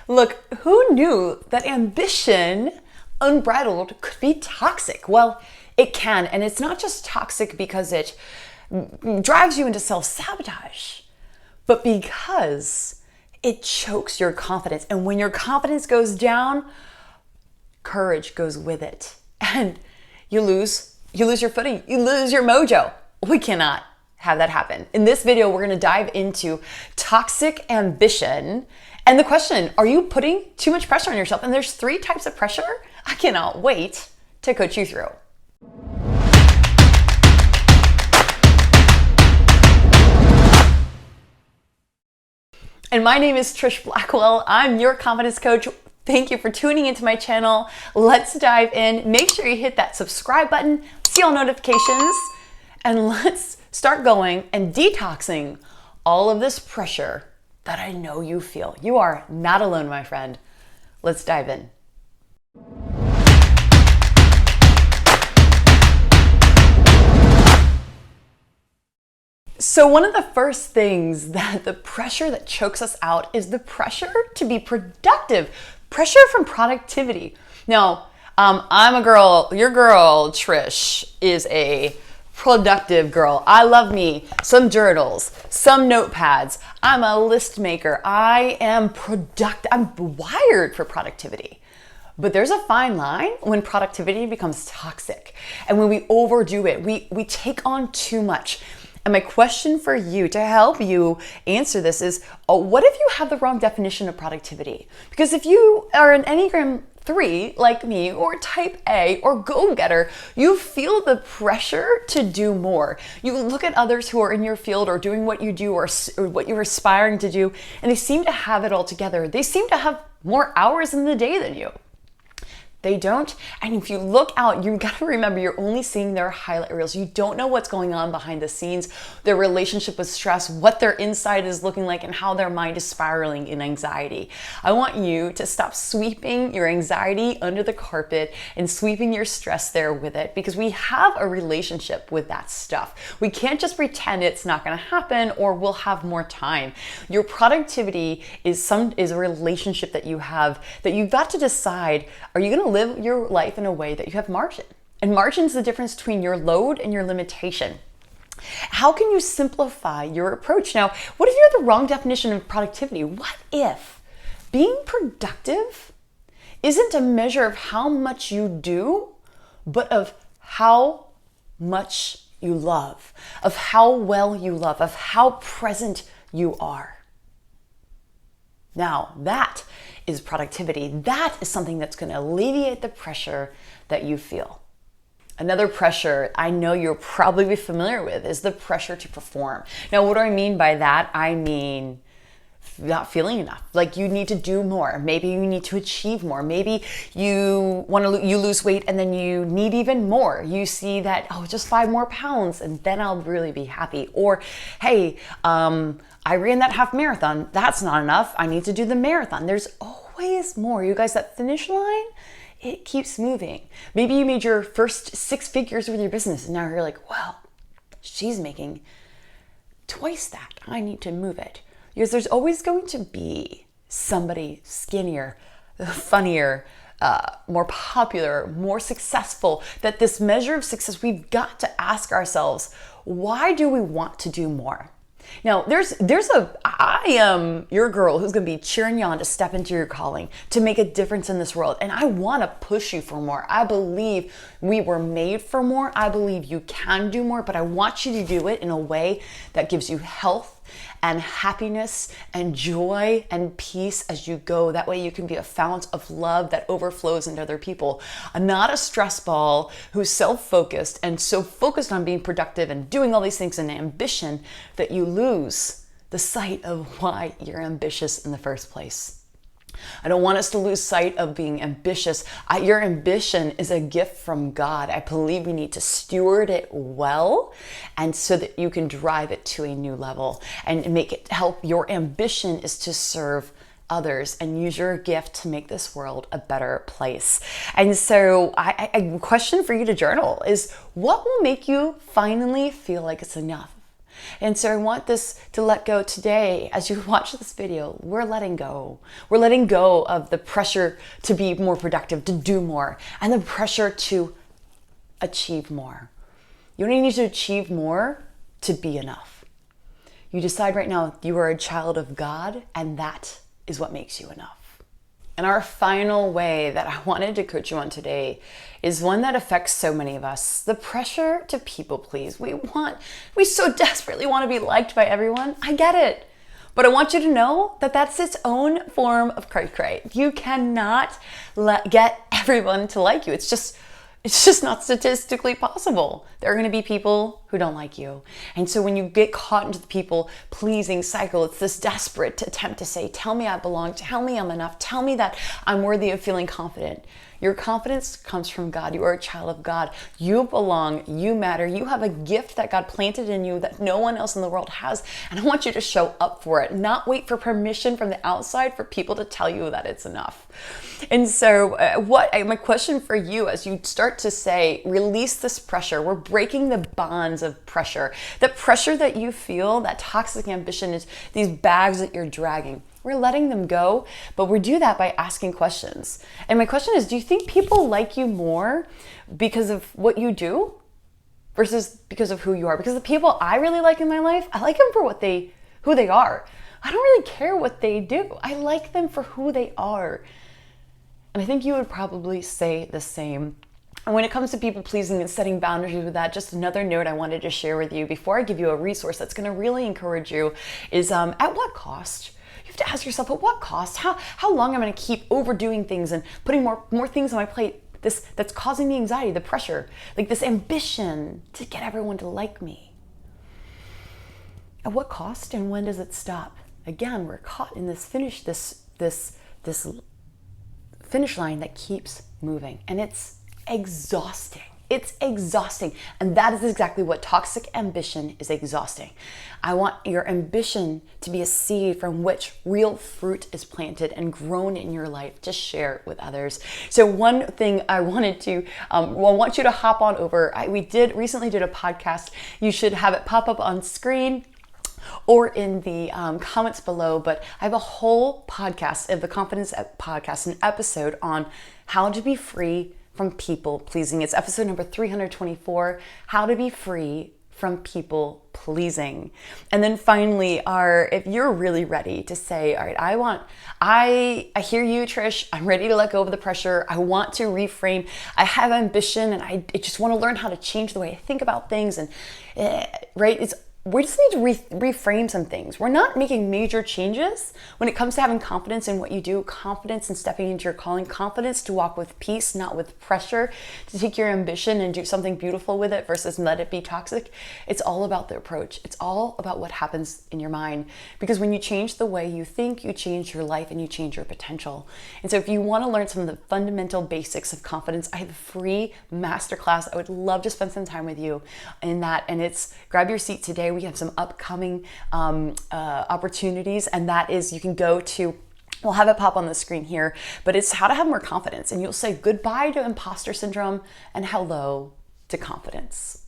Look, who knew that ambition, unbridled, could be toxic? Well, it can, and it's not just toxic because it drives you into self-sabotage, but because it chokes your confidence. And when your confidence goes down, courage goes with it. And you lose your footing, you lose your mojo. We cannot have that happen. In this video, we're gonna dive into toxic ambition and the question, are you putting too much pressure on yourself? And there's 3 types of pressure I cannot wait to coach you through. And my name is Trish Blackwell. I'm your confidence coach. Thank you for tuning into my channel. Let's dive in. Make sure you hit that subscribe button, see all notifications, and let's start going and detoxing all of this pressure that I know you feel. You are not alone, my friend. Let's dive in. So one of the first things that the pressure that chokes us out is the pressure to be productive, pressure from productivity. Now, I'm a girl, your girl, Trish, is a productive girl. I love me some journals, some notepads. I'm a list maker. I am productive. I'm wired for productivity. But there's a fine line when productivity becomes toxic. And when we overdo it, we take on too much. And my question for you to help you answer this is, what if you have the wrong definition of productivity? Because if you are an Enneagram 3 like me, or type A, or go-getter, you feel the pressure to do more. You look at others who are in your field or doing what you do or what you're aspiring to do, and they seem to have it all together. They seem to have more hours in the day than you. They don't. And if you look out, you've got to remember you're only seeing their highlight reels. You don't know what's going on behind the scenes, their relationship with stress, what their inside is looking like, and how their mind is spiraling in anxiety. I want you to stop sweeping your anxiety under the carpet and sweeping your stress there with it, because we have a relationship with that stuff. We can't just pretend it's not going to happen or we'll have more time. Your productivity is a relationship that you have that you've got to decide, are you going to live your life in a way that you have margin? And margin is the difference between your load and your limitation. How can you simplify your approach? Now, what if you have the wrong definition of productivity? What if being productive isn't a measure of how much you do, but of how much you love, of how well you love, of how present you are? Now, that is productivity. That is something that's going to alleviate the pressure that you feel. Another pressure I know you'll probably be familiar with is the pressure to perform. Now, what do I mean by that? I mean not feeling enough. Like you need to do more. Maybe you need to achieve more. Maybe you want to you lose weight and then you need even more. You see that, oh, just 5 more pounds and then I'll really be happy. Or, hey, I ran that half marathon. That's not enough. I need to do the marathon. There's always more. You guys, that finish line, it keeps moving. Maybe you made your first 6 figures with your business and now you're like, well, she's making twice that. I need to move it. Because there's always going to be somebody skinnier, funnier, more popular, more successful. That this measure of success, we've got to ask ourselves, why do we want to do more? Now, I am your girl who's going to be cheering you on to step into your calling, to make a difference in this world. And I want to push you for more. I believe we were made for more. I believe you can do more, but I want you to do it in a way that gives you health and happiness and joy and peace as you go. That way you can be a fount of love that overflows into other people. Not a stress ball who's self-focused and so focused on being productive and doing all these things in ambition that you lose the sight of why you're ambitious in the first place. I don't want us to lose sight of being ambitious. Your ambition is a gift from God. I believe we need to steward it well, and so that you can drive it to a new level and make it help. Your ambition is to serve others and use your gift to make this world a better place. And so a question for you to journal is, what will make you finally feel like it's enough? And so I want this to let go today. As you watch this video, we're letting go. We're letting go of the pressure to be more productive, to do more, and the pressure to achieve more. You don't need to achieve more to be enough. You decide right now you are a child of God, and that is what makes you enough. And our final way that I wanted to coach you on today is one that affects so many of us. The pressure to people please. We so desperately want to be liked by everyone. I get it. But I want you to know that that's its own form of cray-cray. You cannot get everyone to like you. It's just not statistically possible. There are going to be people who don't like you. And so when you get caught into the people pleasing cycle, it's this desperate attempt to say, tell me I belong, tell me I'm enough, tell me that I'm worthy of feeling confident. Your confidence comes from God. You are a child of God. You belong. You matter. You have a gift that God planted in you that no one else in the world has. And I want you to show up for it, not wait for permission from the outside for people to tell you that it's enough. And so my question for you as you start to say, release this pressure. We're breaking the bonds of pressure. The pressure that you feel, that toxic ambition is these bags that you're dragging. We're letting them go, but we do that by asking questions. And my question is, do you think people like you more because of what you do versus because of who you are? Because the people I really like in my life, I like them for who they are. I don't really care what they do. I like them for who they are. And I think you would probably say the same. And when it comes to people pleasing and setting boundaries with that, just another note I wanted to share with you before I give you a resource that's going to really encourage you is at what cost? You have to ask yourself, at what cost? How long am I going to keep overdoing things and putting more things on my plate? That's causing the anxiety, the pressure, like this ambition to get everyone to like me. At what cost and when does it stop? Again, we're caught in this finish line that keeps moving, and it's exhausting. It's exhausting. And that is exactly what toxic ambition is, exhausting. I want your ambition to be a seed from which real fruit is planted and grown in your life to share with others. So one thing I wanted to, I want you to hop on over. We recently did a podcast. You should have it pop up on screen or in the comments below, but I have a whole podcast of the Confidence Podcast, an episode on how to be free from people pleasing. It's episode number 324, how to be free from people pleasing. And then finally, if you're really ready to say, all right, I hear you, Trish, I'm ready to let go of the pressure. I want to reframe. I have ambition and I just want to learn how to change the way I think about things. And we just need to reframe some things. We're not making major changes when it comes to having confidence in what you do, confidence in stepping into your calling, confidence to walk with peace, not with pressure, to take your ambition and do something beautiful with it versus let it be toxic. It's all about the approach. It's all about what happens in your mind. Because when you change the way you think, you change your life and you change your potential. And so if you want to learn some of the fundamental basics of confidence, I have a free masterclass. I would love to spend some time with you in that. And it's grab your seat today. We have some upcoming opportunities, and that is you can go to, we'll have it pop on the screen here, but it's how to have more confidence. And you'll say goodbye to imposter syndrome and hello to confidence.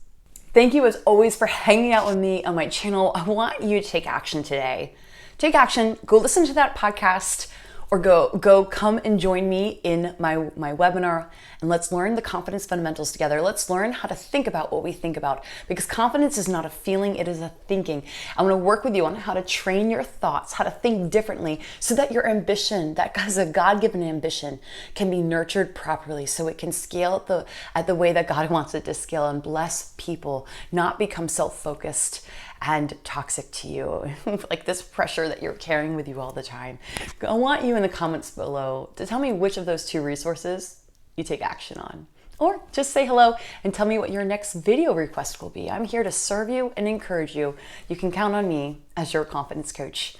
Thank you as always for hanging out with me on my channel. I want you to take action today. Take action, go listen to that podcast, or go come and join me in my webinar, and let's learn the confidence fundamentals together. Let's learn how to think about what we think about, because confidence is not a feeling, it is a thinking. I'm going to work with you on how to train your thoughts, how to think differently so that your ambition, that is a God-given ambition, can be nurtured properly so it can scale at the way that God wants it to scale and bless people, not become self-focused and toxic to you, like this pressure that you're carrying with you all the time. I want you in the comments below to tell me which of those two resources you take action on. Or just say hello and tell me what your next video request will be. I'm here to serve you and encourage you. You can count on me as your confidence coach,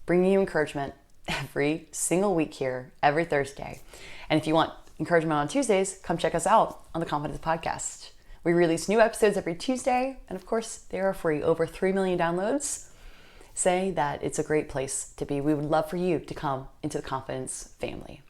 bringing you encouragement every single week here, every Thursday. And if you want encouragement on Tuesdays, come check us out on the Confidence Podcast. We release new episodes every Tuesday, and of course, they are free. Over 3 million downloads say that it's a great place to be. We would love for you to come into the Confidence family.